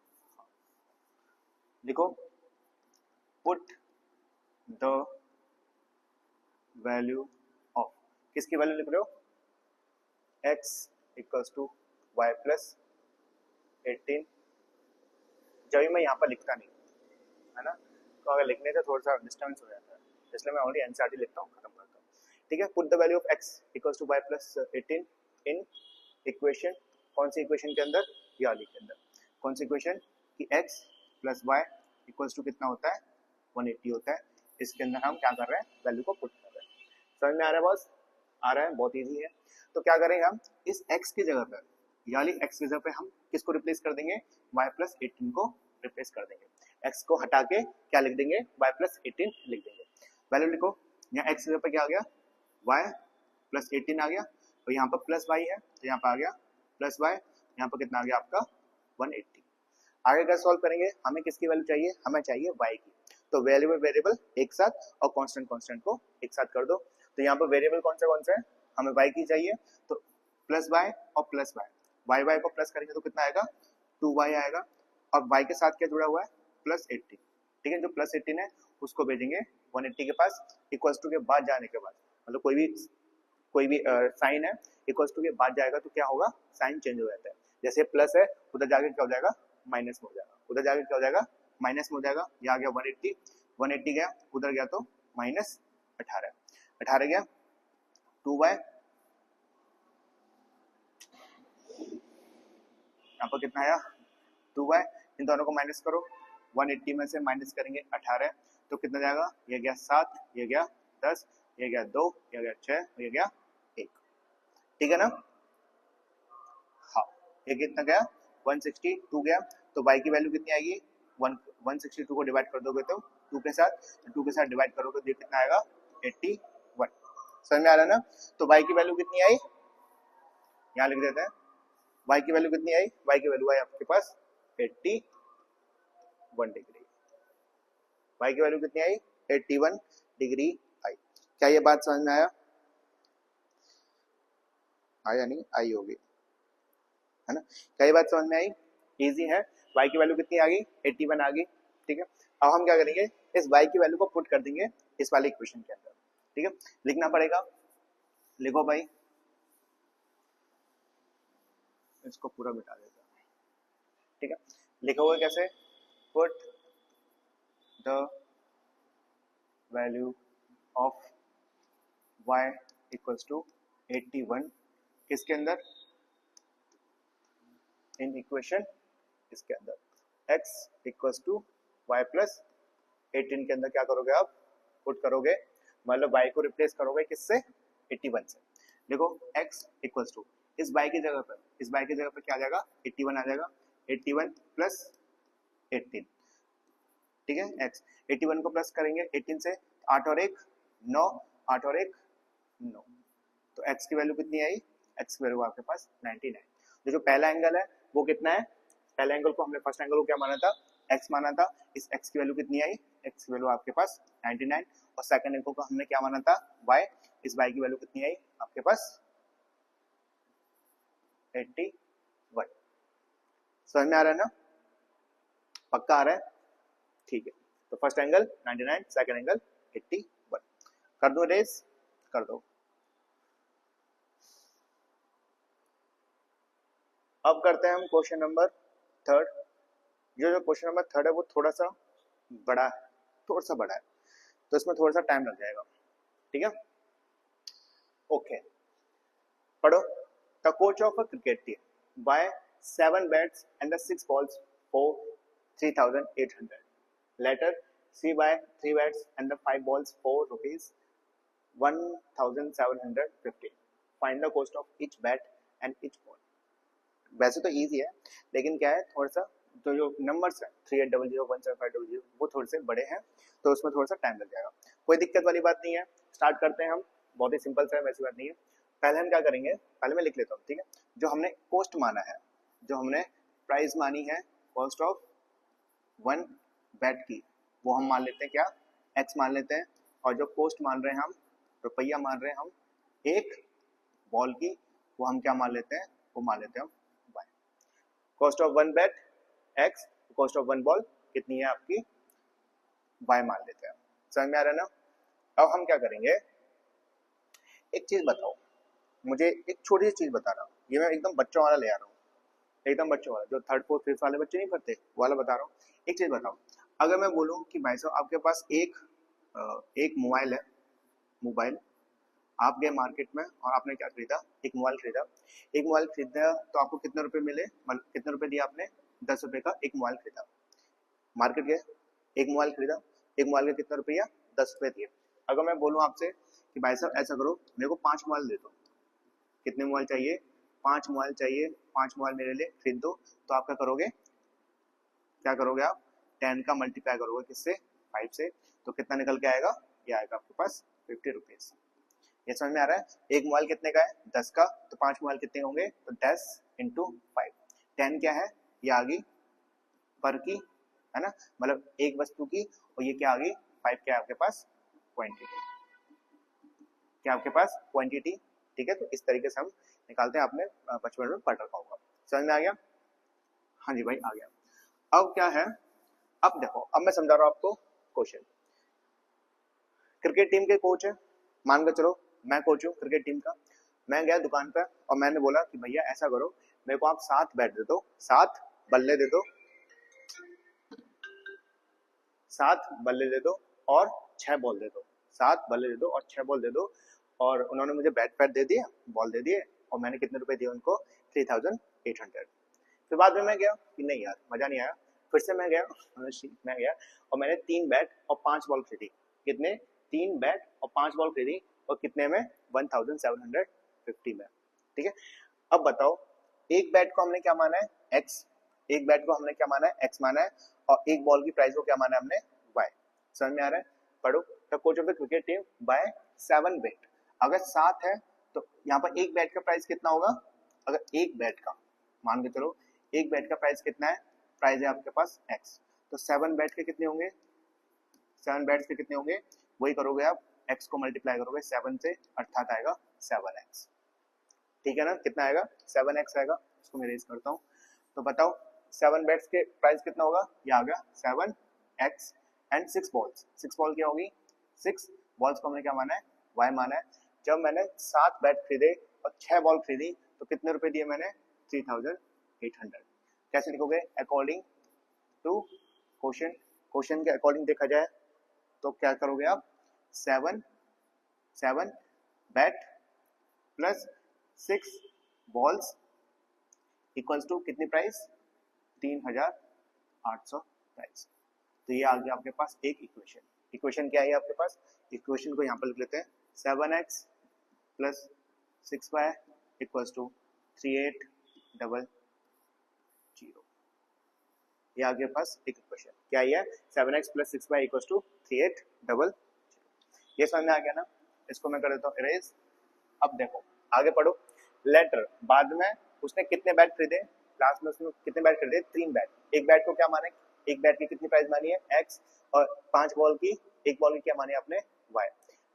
लिखो पुट द वैल्यू ऑफ, किसकी वैल्यू लिख रहे हो? x equals to y plus 18। जब मैं यहाँ पर लिखता नहीं है ना, तो अगर लिखने से थोड़ा सा डिस्टर्बेंस हो जाता है, इसलिए मैं ओनली एनसीईआरटी लिखता हूँ, खत्म करता हूँ। ठीक है, put the value of x equals to y plus 18 in equation. कौन सी इक्वेशन के अंदर? ये वाली के अंदर। कौन सी इक्वेशन? कि x plus y equals to कितना होता है? 180 होता है। इसके अंदर हम क्या कर रहे हैं? वैल्यू को पुट कर रहे हैं। समझ में आ रहा है बॉस? आ रहा है? बहुत इजी है। तो क्या करेंगे हम? इस x की जगह पर, यानी x की जगह पे हम किसको रिप्लेस कर देंगे? y प्लस 18 को रिप्लेस कर देंगे। x को हटा के क्या लिख देंगे? y प्लस 18 लिख देंगे। वैल्यू लिखो, यहाँ x की जगह पे क्या आ गया? y प्लस 18 आ गया, और यहाँ पर प्लस y है तो यहाँ पर आ गया प्लस y। यहाँ पर कितना आ गया आपका? 180। आगे क्या सॉल्व करेंगे? हमें किसकी वैल्यू चाहिए? हमें चाहिए y की। तो वेरिएबल एक साथ और कांस्टेंट को एक साथ कर दो। तो यहाँ पर वेरिएबल कौन सा है? हमें y की चाहिए, तो प्लस y और प्लस y, y को प्लस करेंगे तो कितना आएगा? 2y आएगा। और y के साथ क्या जुड़ा हुआ है? प्लस 18। ठीक है, जो प्लस 18 है उसको भेजेंगे 180 के पास। इक्वल्स टू के बाद जाने के बाद, मतलब कोई भी साइन है, इक्वल्स टू के बाद जाएगा तो क्या होगा? साइन चेंज हो जाता है। जैसे प्लस है, उधर जाके क्या हो जाएगा? माइनस में हो जाएगा। उधर जाके क्या हो जाएगा? माइनस में हो जाएगा। ये आ गया 180 गया, उधर गया तो माइनस 18 गया। 2y, यहाँ पर कितना आया? 2y। इन दोनों को माइनस करो, 180 में से माइनस करेंगे 18 तो कितना जाएगा? ये गया 7, ये गया 10, ये गया 2, ये गया 6, ये गया 1। ठीक है ना? हाँ, ये कितना गया? 162 गया। तो y की वैल्यू कितनी आएगी? 162 को डिवाइड कर दोगे तो 2 के साथ डिवाइड करोगे तो कितना आएगा? 81। समझ में आ रहा है ना? तो y की वैल्यू कितनी आई? यहाँ लिख देते हैं। y की वैल्यू कितनी आई? y की वैल्यू आई आपके पास 81 डिग्री। y की वैल्यू कितनी आई? 81 डिग्री आई। क्या ये बात समझ में आया? नहीं आई होगी, है ना? क्या ये बात समझ में आई? इजी है। y की वैल्यू कितनी आ गई 81 आ गई, ठीक है। अब हम क्या करेंगे, इस y की वैल्यू को पुट कर देंगे इस वाले इक्वेशन के अंदर, ठीक है। लिखना पड़ेगा, लिखो भाई, इसको पूरा मिटा देता हूं, ठीक है। लिखोगे कैसे, put the value of y equals to 81 किसके अंदर, इन इक्वेशन इसके अंदर x equals to y plus 18 के अंदर क्या करोगे आप, पुट करोगे, मतलब y को रिप्लेस करोगे किससे 81 से। देखो x इक्वल्स टू इस y की जगह पर, इस y की जगह पर क्या आ जाएगा 81 आ जाएगा, 81 प्लस 18, ठीक है। x 81 को प्लस करेंगे 18 से, 8 और 1 9, 8 और 1 9, तो x की वैल्यू कितनी आई, x की वैल्यू आपके पास 99। तो जो पहला एंगल है वो कितना है, पहले एंगल को हमने फर्स्ट एंगल को क्या माना था, x माना था, इस x की वैल्यू कितनी आई, x की वैल्यू आपके पास 99, और सेकंड एंगल को हमने क्या माना था y, इस y की वैल्यू कितनी आई आपके पास 81। समझ में आ रहा है ना, पक्का आ रहा है, ठीक है। तो फर्स्ट एंगल 99, सेकंड एंगल 81, कर दो रेस, कर दो। अब करते हैं हम क्वेश्चन नंबर थर्ड। जो क्वेश्चन नंबर थर्ड है वो थोड़ा सा बड़ा है, थोड़ा सा बड़ा है, तो इसमें थोड़ा सा टाइम लग जाएगा, ठीक है। ओके, पढ़ो। The coach of a cricket team buy 7 bats and the 6 balls for 3800, later she buy 3 bats and the 5 balls for rupees 1750, find the cost of each bat and each ball. वैसे तो easy है, लेकिन क्या है थोड़ा सा तो जो नंबर्स है 3800 17500 वो थोड़े से बड़े हैं, तो उसमें थोड़ा सा टाइम लग जाएगा। कोई दिक्कत वाली बात नहीं है, स्टार्ट करते हैं हम, बहुत ही सिंपल सा है, वैसी बात नहीं है। पहले हम क्या करेंगे, पहले मैं लिख लेता हूँ, ठीक है। जो हमने कॉस्ट माना है, जो हमने प्राइस मानी है कॉस्ट ऑफ 1 बैट की, वो हम मान लेते हैं क्या, x मान लेते हैं, और जो कॉस्ट मान रहे हैं हम, रुपया मान रहे हैं हम एक बॉल की, वो हम क्या मान लेते हैं, वो मान लेते हैं हम y। Cost of 1 bat x, cost of 1 ball कितनी है आपकी y मान लेते हैं। समझ में आ रहा है ना। अब हम क्या करेंगे, एक चीज बताओ मुझे, एक छोटी सी चीज बता रहा हूँ, ये मैं एकदम बच्चों वाला ले आ रहा हूँ, एकदम बच्चों वाला, जो थर्ड फोर्थ फिफ्थ वाले बच्चे नहीं पढ़ते वाला बता रहा हूँ। एक चीज बताओ, अगर मैं बोलूँ कि भाई साहब आपके पास एक मोबाइल है, मोबाइल आप गए मार्केट में और आपने क्या खरीदा, एक मोबाइल खरीदा, एक मोबाइल खरीदा तो आपको कितने रुपए मिले, मतलब कितने रुपए दिए आपने, 10 रुपए का एक मोबाइल खरीदा, मार्केट गए एक मोबाइल खरीदा, एक मोबाइल का कितना रुपया 10 रुपए दिए। अगर मैं बोलूँ आपसे कि भाई साहब ऐसा करो मेरे को 5 मोबाइल दे दो, कितने मोबाइल चाहिए, 5 मोबाइल चाहिए, 5 मोबाइल मेरे लिए खरीद दो, तो आप क्या करोगे, क्या करोगे आप 10 का मल्टीप्लाई करोगे किससे 5 से, तो कितना निकल के आएगा, ये आएगा आपके पास 50 रुपीज। ये समझ में आ रहा है, एक मोबाइल कितने का है 10 का, तो 5 मोबाइल कितने होंगे, तो 10 इंटू 5, 10 क्या है, ये आ गई पर की, है ना, मतलब एक वस्तु की, और ये क्या आ गई 5 क्या आपके पास क्वांटिटी, क्या आपके पास क्वांटिटी, ठीक है। तो इस तरीके से हम निकालते हैं, आपने बचपन में पढ़ रखा होगा। समझ में आ गया, हाँ जी भाई आ गया। अब क्या है, अब देखो, अब मैं समझा रहा हूँ आपको क्वेश्चन। क्रिकेट टीम के कोच है, मान कर चलो मैं कोच हूँ क्रिकेट टीम का, मैं गया दुकान पर और मैंने बोला कि भैया ऐसा करो मेरे को आप 7 बैट दे दो, 7 बल्ले दे दो, 7 बल्ले दे दो और 6 बॉल दे दो, 7 बल्ले दे दो और 6 बॉल दे दो, और उन्होंने मुझे बैट पैड दे दिया, बॉल दे दिए, और मैंने कितने रुपए दिए उनको 3800। फिर बाद में मैं गया कि नहीं यार मजा नहीं आया, फिर से मैं गया और मैंने 3 बैट और 5 बॉल खरीदी, कितने 3 बैट और 5 बॉल खरीदी, और कितने में 1750 में, ठीक है। अब बताओ एक बैट को हमने क्या माना है x, एक बैट को हमने क्या माना है x माना है, और एक बॉल की प्राइस को क्या माना है हमने y। समझ में आ रहा है, पढ़ो। The coach of the cricket team buy 7 bat, अगर 7 है तो यहाँ पर एक बैट का प्राइस कितना होगा, अगर एक बैट का मान के चलो एक बैट का प्राइस कितना है, प्राइस है आपके पास x, तो 7 बैट के कितने होंगे, 7 बैट्स के कितने होंगे, वही करोगे आप x को मल्टीप्लाई करोगे 7 से, अर्थात आएगा 7x, ठीक है ना, कितना आएगा 7x आएगा। इसको मैं रेज करता हूँ, तो बताओ 7 बैट्स के प्राइस कितना होगा, ये आ गया 7x एंड 6 बॉल्स। 6 बॉल क्या होगी, 6 बॉल्स को हमने क्या माना है, y माना है। जब मैंने 7 बैट खरीदे और 6 बॉल खरीदी तो कितने रुपए दिए मैंने, 3800। कैसे लिखोगे, अकॉर्डिंग टू क्वेश्चन, क्वेश्चन के अकॉर्डिंग देखा जाए तो क्या करोगे आप, 7 bat plus 6 balls equals to कितनी प्राइस, 3800 प्राइस। तो ये आ गया आपके पास एक इक्वेशन। इक्वेशन क्या है आपके पास, इक्वेशन को यहाँ पर लिख लेते हैं, 7x plus 6y equals to 3800। ये आपके पास एक इक्वेशन क्या है, 7x plus 6y equals to 3800। ये समझ में आ गया ना, इसको मैं कर देता हूँ इरेज। अब देखो आगे पढ़ो, लेटर बाद में उसने कितने बैट खरीदे, लास्ट में उसने कितने बैट खरीदे, 3 बैट। एक बैट को क्या माने, एक बैट की कितनी प्राइस मानी है x, और 5 बॉल की, एक बॉल की क्या मानी है आपने, y।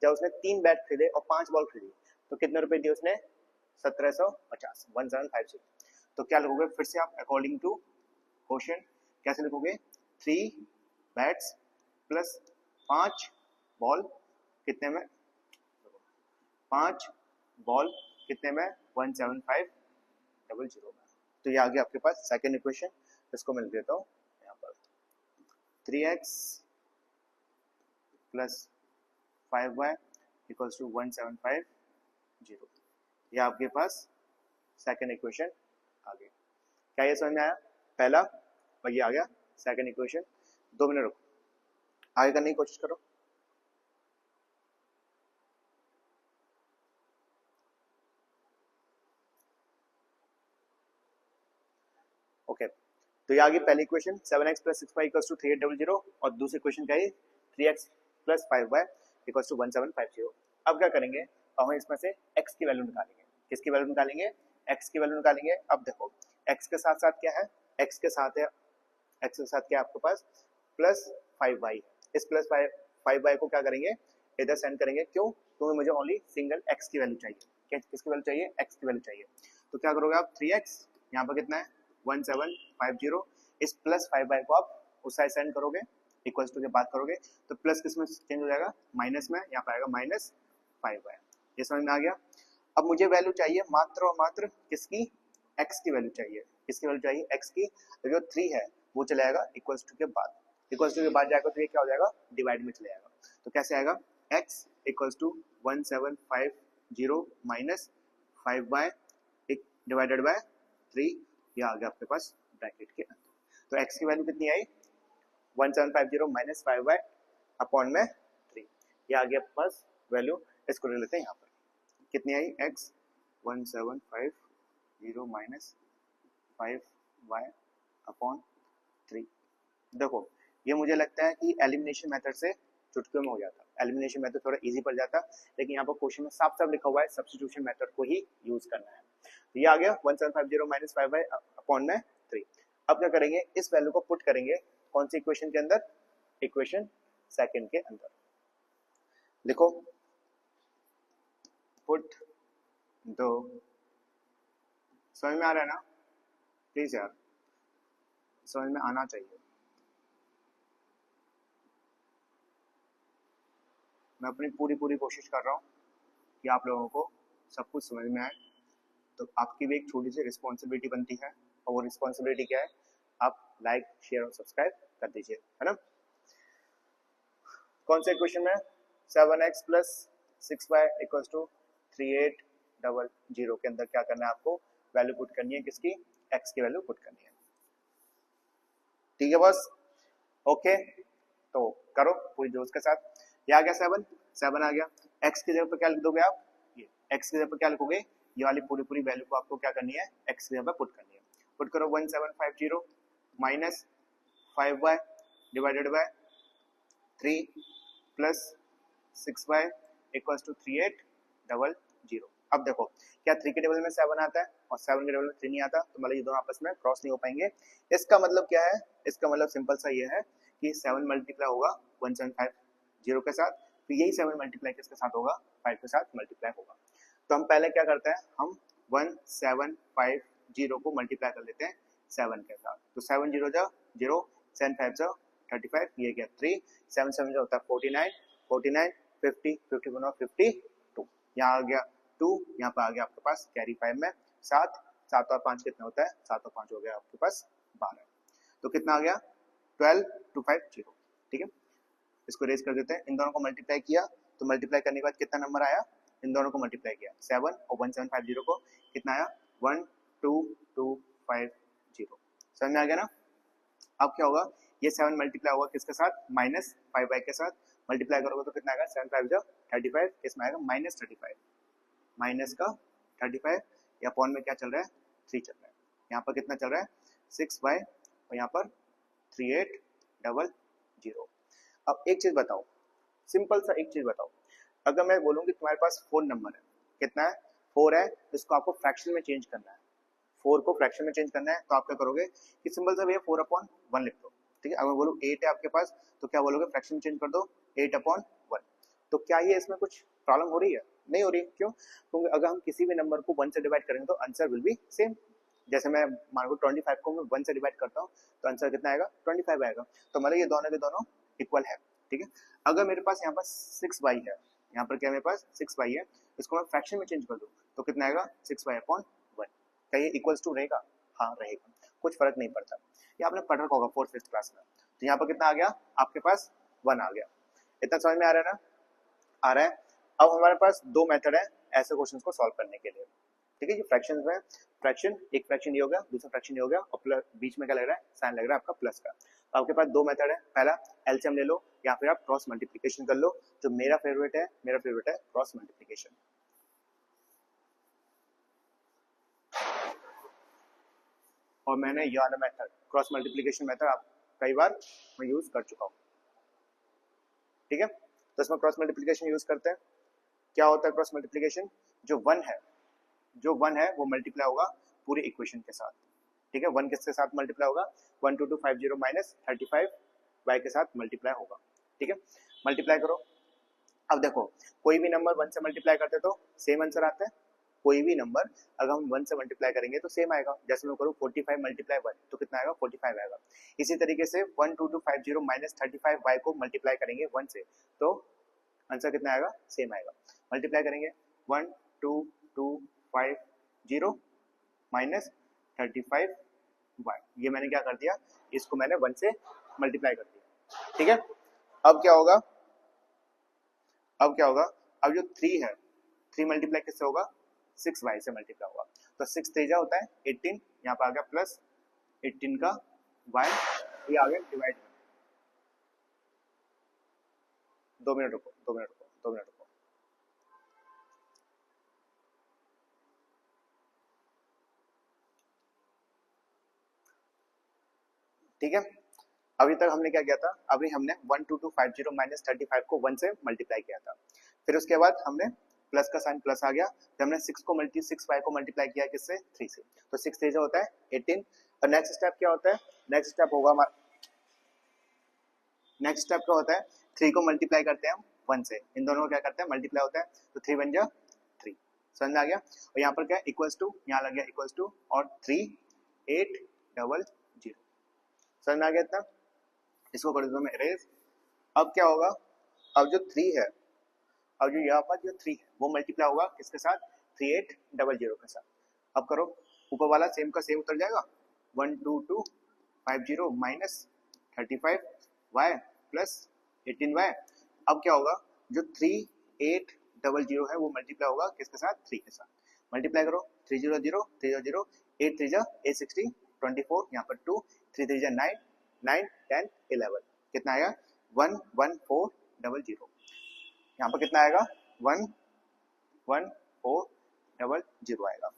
जब उसने 3 बैट खरीदे और 5 बॉल खरीदी तो कितने रुपए दिए उसने, 1750। तो क्या लिखोगे फिर से आप, अकॉर्डिंग टू क्वेश्चन कैसे लिखोगे, 3 बैट्स प्लस 5 बॉल कितने में, 5 बॉल कितने में, 17500 में। तो ये आ गया आपके पास सेकंड इक्वेशन। इसको मैं लिख देता हूँ यहाँ पर, 3x plus 5y equals to 17500। ये आपके पास सेकंड इक्वेशन आ गई। क्या ये समझ में आया, पहला और ये आ गया सेकंड इक्वेशन। 2 मिनट रुको, आगे करने की कोशिश करो। ओके तो ये आ गई पहली equation, 7x plus 6y equals to 3800, और दूसरी इक्वेशन क्या है, 3x plus 5y equals to 1750। अब क्या करेंगे, हम इसमें से x की वैल्यू निकालेंगे। किसकी वैल्यू निकालेंगे, x की वैल्यू निकालेंगे। अब देखो x के साथ साथ क्या है, x के साथ क्या है आपके पास, प्लस 5y। इस प्लस 5y को क्या करेंगे, इधर सेंड करेंगे। क्यों, क्योंकि मुझे ओनली सिंगल x की वैल्यू चाहिए। किसकी वैल्यू चाहिए, x की वैल्यू चाहिए। तो क्या करोगे आप, 3x यहाँ पर कितना है 1750, इस प्लस 5y को आप उस साइड सेंड करोगे, इक्वल्स टू के बात करोगे तो प्लस किस में चेंज हो जाएगा, माइनस में, यहाँ पर आएगा माइनस 5y। ये समझ में आ गया। अब मुझे वैल्यू चाहिए मात्र और मात्र किसकी, x की वैल्यू चाहिए। किसकी वैल्यू चाहिए, x की। तो जो 3 है वो चला जाएगा इक्वल्स टू के बाद, इक्वल्स टू के बाद जाएगा तो ये क्या हो जाएगा, डिवाइड में चले जाएगा। तो कैसे आएगा, x equals to 1750 minus 5y divided by 3। ये आ गया आपके पास ब्रैकेट के अंदर। तो x की वैल्यू कितनी आई, 1750 माइनस 5y अपॉन में 3। ये आ गया आपके पास वैल्यू। इसको ले लेते हैं यहाँ पर, कितनी आई, x 1750 माइनस 5y अपॉन 3। देखो ये मुझे लगता है कि एलिमिनेशन मेथड से चुटकियों में हो जाता, एलिमिनेशन मेथड थोड़ा इजी पड़ जाता, लेकिन यहाँ पर क्वेश्चन में साफ साफ लिखा हुआ है सब्स्टिट्यूशन मेथड को ही यूज करना है। तो ये आ गया 1750 माइनस 5y अपॉन में 3। अब क्या करेंगे, इस वैल्यू को पुट करेंगे कौन सी इक्वेशन के अंदर, इक्वेशन सेकंड के अंदर। लिखो, पुट दो, समझ में आ रहा है ना, प्लीज यार समझ में आना चाहिए। मैं अपनी पूरी कोशिश कर रहा हूँ कि आप लोगों को सब कुछ समझ में आए। तो आपकी भी एक छोटी सी रिस्पॉन्सिबिलिटी बनती है, और वो रिस्पॉन्सिबिलिटी क्या है, आप लाइक शेयर और सब्सक्राइब कर दीजिए, है ना। कौन से इक्वेशन में, 7x plus 6y equals to 3800 के अंदर क्या करना है आपको, वैल्यू पुट करनी है, किसकी, x की वैल्यू पुट करनी है। ठीक है बस, ओके तो करो पूरी जोश के साथ। ये आ गया 7 आ गया। x की जगह पर क्या लिख दोगे आप, ये x की जगह पर क्या लिखोगे, ये वाली पूरी वैल्यू को आपको क्या करनी है, x की जगह पर पुट करनी है। पुट करो 1750 minus 5y divided by 3 plus 6y equals to 3800। अब देखो क्या 3 के टेबल में 7 आता है और 7 के टेबल में 3 नहीं आता, तो मतलब ये दोनों आपस में क्रॉस नहीं हो पाएंगे। इसका मतलब क्या है, इसका मतलब सिंपल सा ये है कि 7 मल्टीप्लाई होगा 1750 के साथ, तो यही 7 मल्टीप्लाई किसके साथ होगा, 5 के साथ मल्टीप्लाई होगा। तो हम पहले क्या करते हैं, हम 1750 को मल्टीप्लाई कर लेते हैं 7 के साथ। तो 7 0 जा 0, 7 5 जा 35, ये गया 3, 7 7 जो होता है 49, 49 50, 51 52, यहाँ आ गया 2, यहाँ पर आ गया आपके पास कैरी 5 में 7, 7 और 5 कितना होता है, 7 और 5 हो गया आपके पास 12। तो कितना आ गया 12250, ठीक है। इसको रेज कर देते हैं, इन दोनों को मल्टीप्लाई किया तो मल्टीप्लाई करने के बाद कितना नंबर आया, इन दोनों को मल्टीप्लाई किया 7 और 1750 को कितना आया 12250। समझ में आ गया ना। अब क्या होगा, ये 7 मल्टीप्लाई होगा किसके साथ, माइनस 5y के साथ, मल्टीप्लाई करोगे तो कितना आएगा 7 5 जा 35, इसमें आएगा माइनस 35, माइनस का 35, या पॉन में क्या चल रहा है 3 चल रहा है, यहाँ पर कितना चल रहा है 6y और यहाँ पर 3800। अब एक चीज बताओ, सिंपल सा एक चीज बताओ, अगर मैं बोलूँ कि तुम्हारे पास 4 नंबर है, कितना है 4 है, इसको आपको फ्रैक्शन में चेंज करना है, 4 को फ्रैक्शन में चेंज करना है, तो आप क्या करोगे कि सिंपल सा भैया 4/1 लिख दो, ठीक है। अगर बोलूँ 8 है आपके पास तो क्या बोलोगे, फ्रैक्शन में चेंज कर दो 8/1। तो क्या ये इसमें कुछ प्रॉब्लम हो रही है, नहीं हो रही, क्यों, क्योंकि अगर हम किसी भी नंबर को 1 से डिवाइड करेंगे तो आंसर विल बी सेम। जैसे मैं मान लो 25 को मैं 1 से डिवाइड करता हूँ तो आंसर कितना आएगा 25 आएगा, तो मतलब ये दोनों के दोनों इक्वल है, ठीक है। अगर मेरे पास यहाँ पर 6y है, यहाँ पर क्या मेरे पास 6y है, इसको मैं फ्रैक्शन में चेंज कर दूँ तो कितना आएगा 6y/1। क्या ये इक्वल्स टू रहेगा, हाँ रहेगा, कुछ फर्क नहीं पड़ता, ये आपने पढ़ रखा होगा 4th 5th क्लास में। तो यहाँ पर कितना आ गया आपके पास 1 आ गया, इतना समझ में आ रहा है ना, आ रहा है। अब हमारे पास 2 मेथड है ऐसे क्वेश्चंस को सॉल्व करने के लिए, ठीक है। जो फ्रैक्शंस में फ्रैक्शन, एक फ्रैक्शन ये हो गया, दूसरा फ्रैक्शन ये हो गया, और प्लस बीच में क्या लग रहा है, साइन लग रहा है आपका प्लस का। तो आपके पास 2 मेथड है, पहला एलसीएम ले लो या फिर आप क्रॉस मल्टीप्लिकेशन कर लो। जो मेरा फेवरेट है क्रॉस मल्टीप्लिकेशन। और मैंने ये वाला मेथड क्रॉस मल्टीप्लिकेशन मेथड आप कई बार मैं यूज कर चुका हूँ, ठीक है। तो इसमें क्रॉस मल्टीप्लिकेशन यूज करते हैं, क्या होता है क्रॉस मल्टीप्लिकेशन, जो 1 है वो मल्टीप्लाई होगा पूरी इक्वेशन के साथ, ठीक है। 1 किसके साथ मल्टीप्लाई होगा, 12250 माइनस 35y के साथ मल्टीप्लाई होगा, ठीक है। मल्टीप्लाई करो, अब देखो कोई भी नंबर 1 से मल्टीप्लाई करते तो सेम आंसर आता है, कोई भी नंबर अगर हम 1 से मल्टीप्लाई करेंगे तो सेम आएगा। जैसे मैं करूँ 45 मल्टीप्लाई 1 तो कितना आएगा 45 आएगा। इसी तरीके से 12250 माइनस 35y को मल्टीप्लाई करेंगे 1 से तो आंसर कितना आएगा, सेम आएगा। मल्टीप्लाई करेंगे 12250 माइनस 35y, ये मैंने क्या कर दिया, इसको मैंने 1 से मल्टीप्लाई कर दिया, ठीक है। अब क्या होगा, अब जो 3 है, 3 मल्टीप्लाई किससे होगा, 6y से मल्टीप्लाई होगा। तो 6 3 होता है 18, यहाँ पर आ गया प्लस 18 का y, ये आ गया डिवाइड। 2 मिनट रुको, ठीक है। अभी तक हमने क्या किया था, अभी हमने 12250 माइनस 35 को 1 से मल्टीप्लाई किया था, फिर उसके बाद हमने प्लस का साइन प्लस आ गया, फिर हमने 6y को मल्टीप्लाई किया किससे, 3 से, तो 6 3 होता है 18। और नेक्स्ट स्टेप क्या होता है, नेक्स्ट स्टेप क्या होता है 3 को मल्टीप्लाई करते हैं हम 1 से, इन दोनों को क्या करते हैं मल्टीप्लाई होता है, तो 3 1 जा 3, समझ में आ गया। और यहाँ पर क्या इक्वल्स टू, यहाँ लग गया इक्वल्स टू और 3800, समझ में आ गया इतना। इसको कर देता मैं इरेज। अब क्या होगा, अब जो 3 है, अब जो यहाँ पर जो 3 है वो मल्टीप्लाई होगा किसके साथ, 3800 के साथ। अब करो, ऊपर वाला सेम का सेम उतर जाएगा, 12250 माइनस 35y प्लस 18y। अब क्या होगा, जो 3800 है वो मल्टीप्लाई होगा किसके साथ, 3 के साथ। मल्टीप्लाई करो, 300 300, 8 3 860, 24, यहाँ पर 2, 3 3 9, 9 10 11, कितना आएगा 11400। यहाँ पर कितना आएगा 11400 आएगा,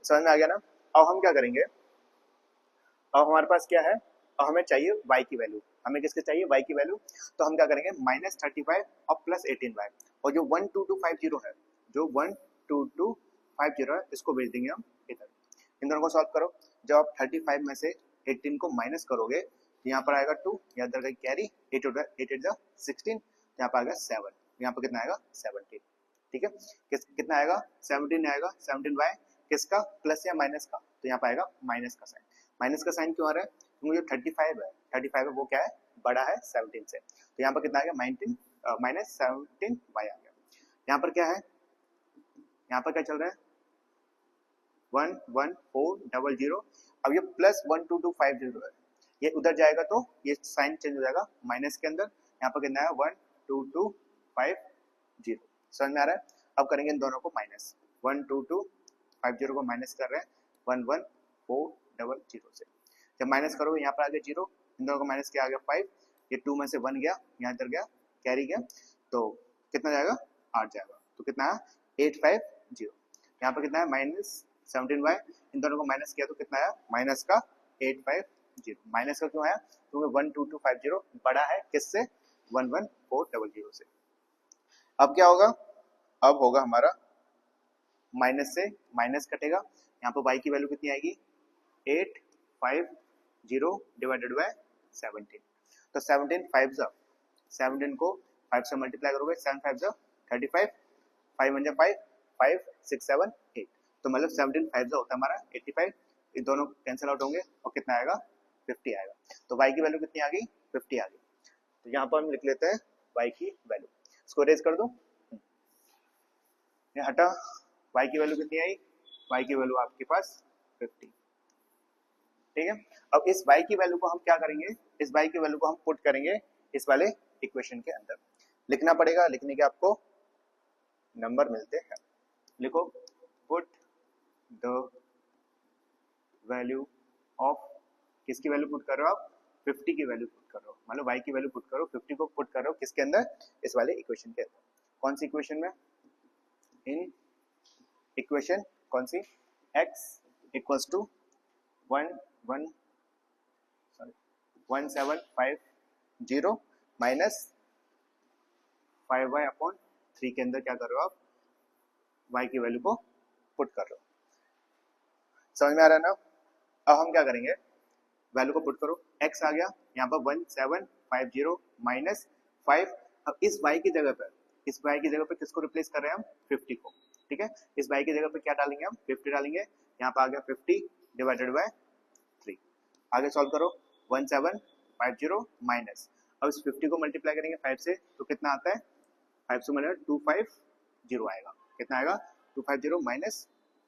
समझ में आ गया ना। अब हम क्या करेंगे, अब हमारे पास क्या है, अब हमें चाहिए y की वैल्यू, हमें किसके चाहिए y की वैल्यू, तो हम क्या करेंगे माइनस 35 और प्लस 18y, और जो 12250 है, जो 12250 है इसको भेज देंगे हम इधर। इन दोनों को सॉल्व करो, जब आप 35 में से 18 को माइनस करोगे तो यहाँ पर आएगा 2, यहाँ पर कैरी 8 8 16, यहाँ पर आएगा 7, यहाँ पर कितना आएगा 17, ठीक है। कितना आएगा 17 आएगा, 17y किसका, प्लस या माइनस का, तो यहाँ पर आएगा माइनस का साइन। माइनस का साइन क्यों आ रहा है? क्योंकि जो 35 है वो क्या है, बड़ा है 17 से। तो यहाँ पर कितना आ गया, 19 माइनस 17y आ गया। यहाँ पर क्या है, यहाँ पर क्या चल रहा है, 11400। अब ये प्लस 12250 है, ये उधर जाएगा तो ये साइन चेंज हो जाएगा माइनस के अंदर। यहाँ पर कितना है 12250। समझ में आ रहा है? अब करेंगे इन दोनों को माइनस, 12250 को माइनस कर रहे हैं 11400 से। जब माइनस करोगे यहाँ पर आ गया 0, इन दोनों को माइनस किया आ गया 5, ये 2 में से 1 गया, यहाँ इधर गया कैरी गया, तो कितना जाएगा 8 जाएगा। तो कितना है 850। यहाँ पर कितना है माइनस 17y, इन दोनों को माइनस किया तो कितना आया माइनस का 850। माइनस का क्यों आया? क्योंकि 12250 बड़ा है किससे, 11400 से। अब क्या होगा, अब होगा हमारा माइनस से माइनस कटेगा, यहाँ पर y की वैल्यू कितनी आएगी 850 डिवाइडेड बाय 17। तो 17 को 5 से मल्टीप्लाई करोगे, 7 5 35, 5 1 5, 5 6 7 8, तो मतलब 17 5 होता है हमारा 85। ये दोनों कैंसिल आउट होंगे और कितना आएगा 50 आएगा। तो y की वैल्यू कितनी आ गई 50 आ गई। तो यहाँ पर हम लिख लेते हैं y की वैल्यू, इसको रेज कर दो, ये हटा, y की वैल्यू कितनी आई, y की वैल्यू आपके पास 50। ठीक है, अब इस y की वैल्यू को हम क्या करेंगे, इस y की वैल्यू को हम पुट करेंगे इस वाले इक्वेशन के अंदर। लिखना पड़ेगा, लिखने के आपको नंबर मिलते हैं। लिखो पुट द वैल्यू ऑफ, किसकी वैल्यू पुट कर रहे हो आप, 50 की वैल्यू पुट कर रहे हो, मतलब y की वैल्यू पुट करो, 50 को पुट कर रहे हो किसके अंदर, इस वाले इक्वेशन के अंदर। कौन सी इक्वेशन में, इन इक्वेशन कौन सी, x equals to 1750 minus 5y/3 के अंदर क्या कर रहे हो आप, y की वैल्यू को पुट कर रहे हो। समझ में आ रहा है ना? अब हम क्या करेंगे, वैल्यू को पुट करो, x आ गया यहाँ पर 1750 माइनस 5। अब इस y की जगह पर, इस y की जगह पर किसको रिप्लेस कर रहे हैं हम, 50 को। ठीक है, इस y की जगह पर क्या डालेंगे हम, 50 डालेंगे, यहाँ पर आ गया 50 डिवाइडेड बाय 3। आगे सॉल्व करो, 1750 माइनस, अब इस 50 को मल्टीप्लाई करेंगे 5 से तो कितना आता है, 5 से मल्टीप्लाई 250 आएगा, कितना आएगा 250 माइनस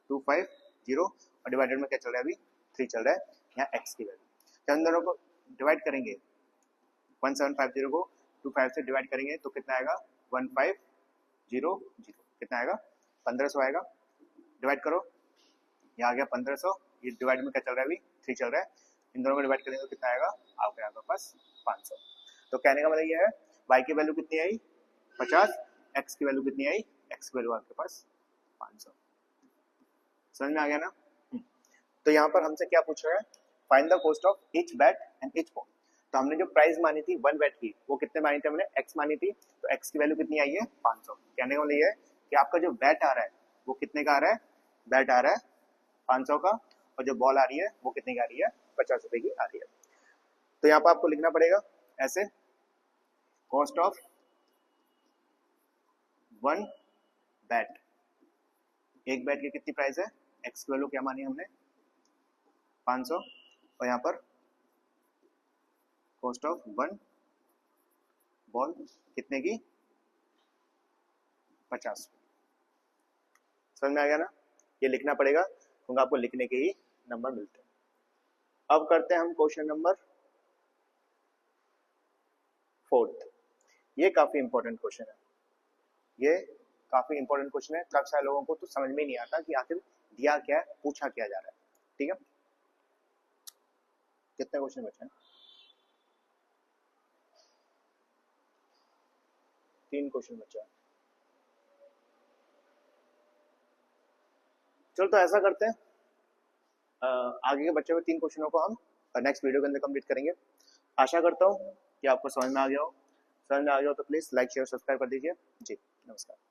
250 और डिवाइडेड में क्या चल रहा है अभी 3 चल रहा है, यहाँ x की वैल्यू। जब इन दोनों को डिवाइड करेंगे, 1750 को 25 से डिवाइड करेंगे तो कितना आएगा 1500, कितना आएगा 1500 आएगा। डिवाइड करो, यहाँ आ गया 1500, ये डिवाइड में क्या चल रहा है अभी 3 चल रहा है, इन दोनों को डिवाइड करेंगे तो कितना आएगा आपके पास 500। तो कहने का मतलब ये है y की वैल्यू कितनी आई 50, x की वैल्यू कितनी आई, x की वैल्यू आपके पास 500। समझ में आ गया ना? तो यहाँ पर हमसे क्या पूछ रहा है, find the cost of each bat and each point. तो हमने जो प्राइस मानी थी 1 बैट की, वो कितने मानी थी हमने, x मानी थी, तो x की वैल्यू कितनी आई है 500। कहने का मतलब ये है कि आपका जो बैट आ रहा है वो कितने का आ रहा है, बैट आ रहा है 500 का, और जो बॉल आ रही है वो कितने की आ रही है, 50 रुपए की आ रही है। तो यहाँ पर आपको लिखना पड़ेगा ऐसे, कॉस्ट ऑफ 1 बैट, एक बैट की कितनी प्राइस है, x की वैल्यू क्या मानी हमने 500, और यहाँ पर कॉस्ट ऑफ 1 बॉल कितने की 50। समझ में आ गया ना? ये लिखना पड़ेगा क्योंकि आपको लिखने के ही नंबर मिलते हैं। अब करते हैं हम क्वेश्चन नंबर 4। ये काफी इंपॉर्टेंट क्वेश्चन है, ये काफी इंपॉर्टेंट क्वेश्चन है। काफी सारे लोगों को तो समझ में नहीं आता कि आखिर दिया क्या है, पूछा क्या जा रहा है। ठीक है, कितने क्वेश्चन बचे हैं, 3 क्वेश्चन बचे हैं। चलो तो ऐसा करते हैं, आगे के बच्चों के 3 क्वेश्चनों को हम नेक्स्ट वीडियो के अंदर कंप्लीट करेंगे। आशा करता हूँ कि आपको समझ में आ गया हो। समझ में आ गया हो तो प्लीज लाइक शेयर सब्सक्राइब कर दीजिए जी। नमस्कार।